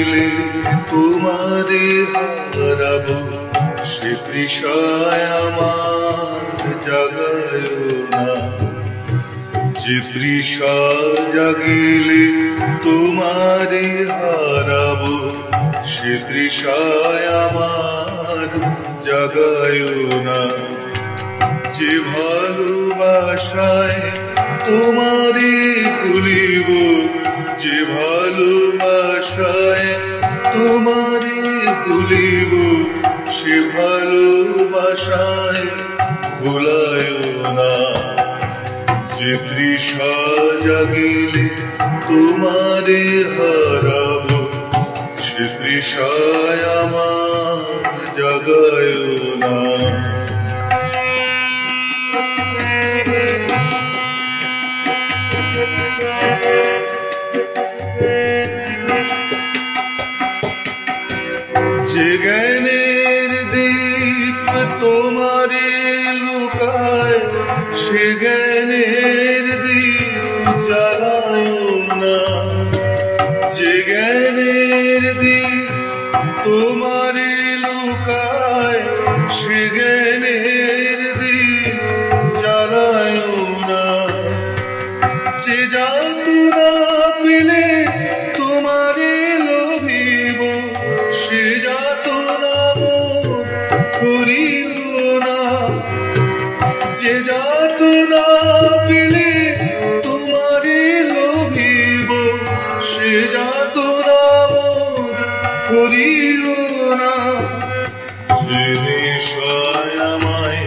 জাগিলে তোমারে হারাবো, সে তৃষায় আমার জাগায় না। যে তৃষা জাগিলে তোমারে হারাবো, সে তৃষায় আমার জাগায় না। যে ভালোবাসায় তোমারে ভুলিব, যে ভালোবাসায় তোমারে ভুলিব, সে ভালোবাসায় ভুলায় না। যে তৃষা জাগিলে তোমারে হারাবো, সে তৃষায় আমার জাগায় না। যে জ্ঞানের দীপ তোমারে লুকায়, সে জ্ঞানের দীপ জ্বালায় না। যে জ্ঞানের দীপ তোমারে লুকায়, সে জ্ঞানের দীপ জ্বালায় না। যে যাতনা পেলে তোমারে লোভিব, সে যাতনা মোর করিও না। যে যাতনা পেলে তোমারে লোভিব, সে যাতনা মোর করিও না। যে নেশায় আমায়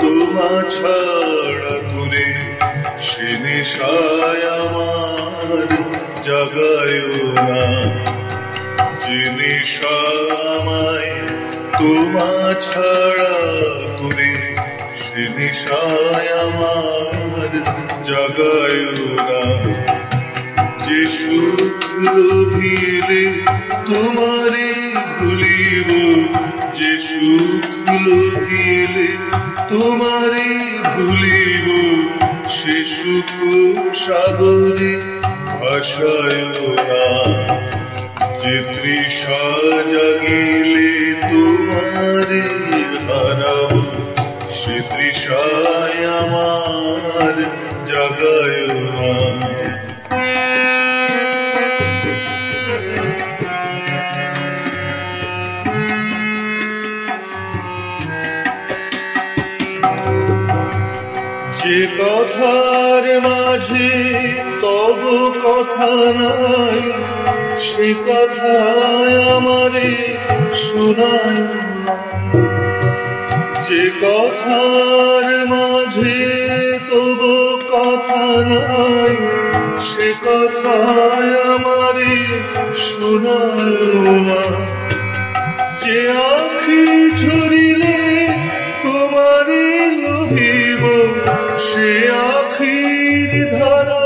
তোমা ছাড়া করে, সে নেশায় আমার জাগায় না। যে নেশা আমায় তোমা ছাড়া করে, সে নেশায় আমার জাগায় না। যে সুখ লোভিলে তোমারে ভুলিব, যে সুখ লোভিলে তোমারে ভুলিব, সে সুখ সাগরে ভাসায় না। যে তৃষা জাগিলে তোমারে হারাবো, সে তৃষায় আমার জাগায় না। যে কথার মাঝে তব কথা নাই, সে কথায় আমারে শোনায় না। যে কথার মাঝে তব কথা নাই, সে কথায় আমারে শোনায় না। যে আঁখি ঝরিলে তোমারে লোভিব, সে আখির ধারা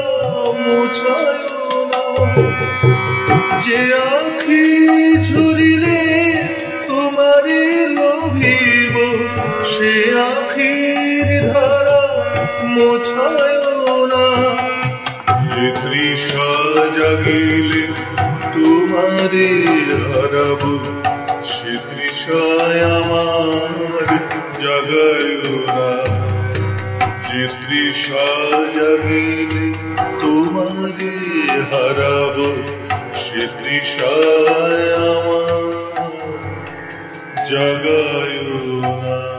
মোছায় না। যে আঁখি ঝরিলে তোমারে লোভিব, সে আখির ধারা মোছায় না। যে তৃষা জাগিলে তোমারে হারাবো, সে তৃষায় আমার জাগায় না। যে তৃষা জাগিলে তোমারে হারাবো, সে তৃষায় আমার জাগায় না।